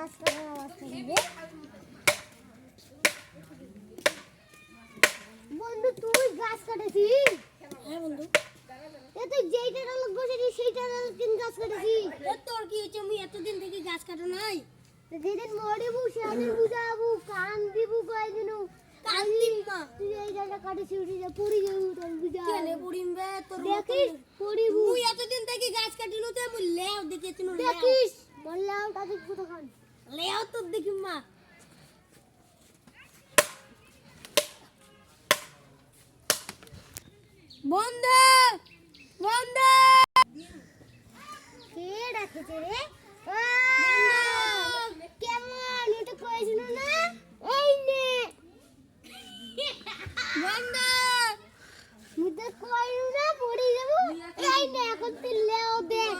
গাছ কাটার আওয়াজ শুনবে। বন্ধু তুই গাছ কাটেছিস? হ্যাঁ বন্ধু, এ তুই যেইটা ডাল বসেছিস সেইটা ডাল তিন গাছ কাটেছিস। তোর কি হচ্ছে? আমি এতদিন থেকে গাছ কাটো নাই। যেদিন মরিবু সেদিন বুঝাবু কান দিবু কয়দিনু কান্দিম না। তুই এই ডালটা কাটেছিস উঠে যা পড়ি যাবু তোর বুঝা কেনে পড়িমবে তোর দেখিস পড়িবু মুই এতদিন থেকে গাছ কাটিনু তে মুই লেও দেখে তুই দেখিস বললাম তাদের ফুটো খান লেও তোর দেখিম মা। বন্ধু বন্ধু কে ডাকেছে রে কেমন ওটা কইছিল না এই নে বন্ধু মুই তো কইলু না পড়ি যাবো এই নে এখন তুই লেও দেখ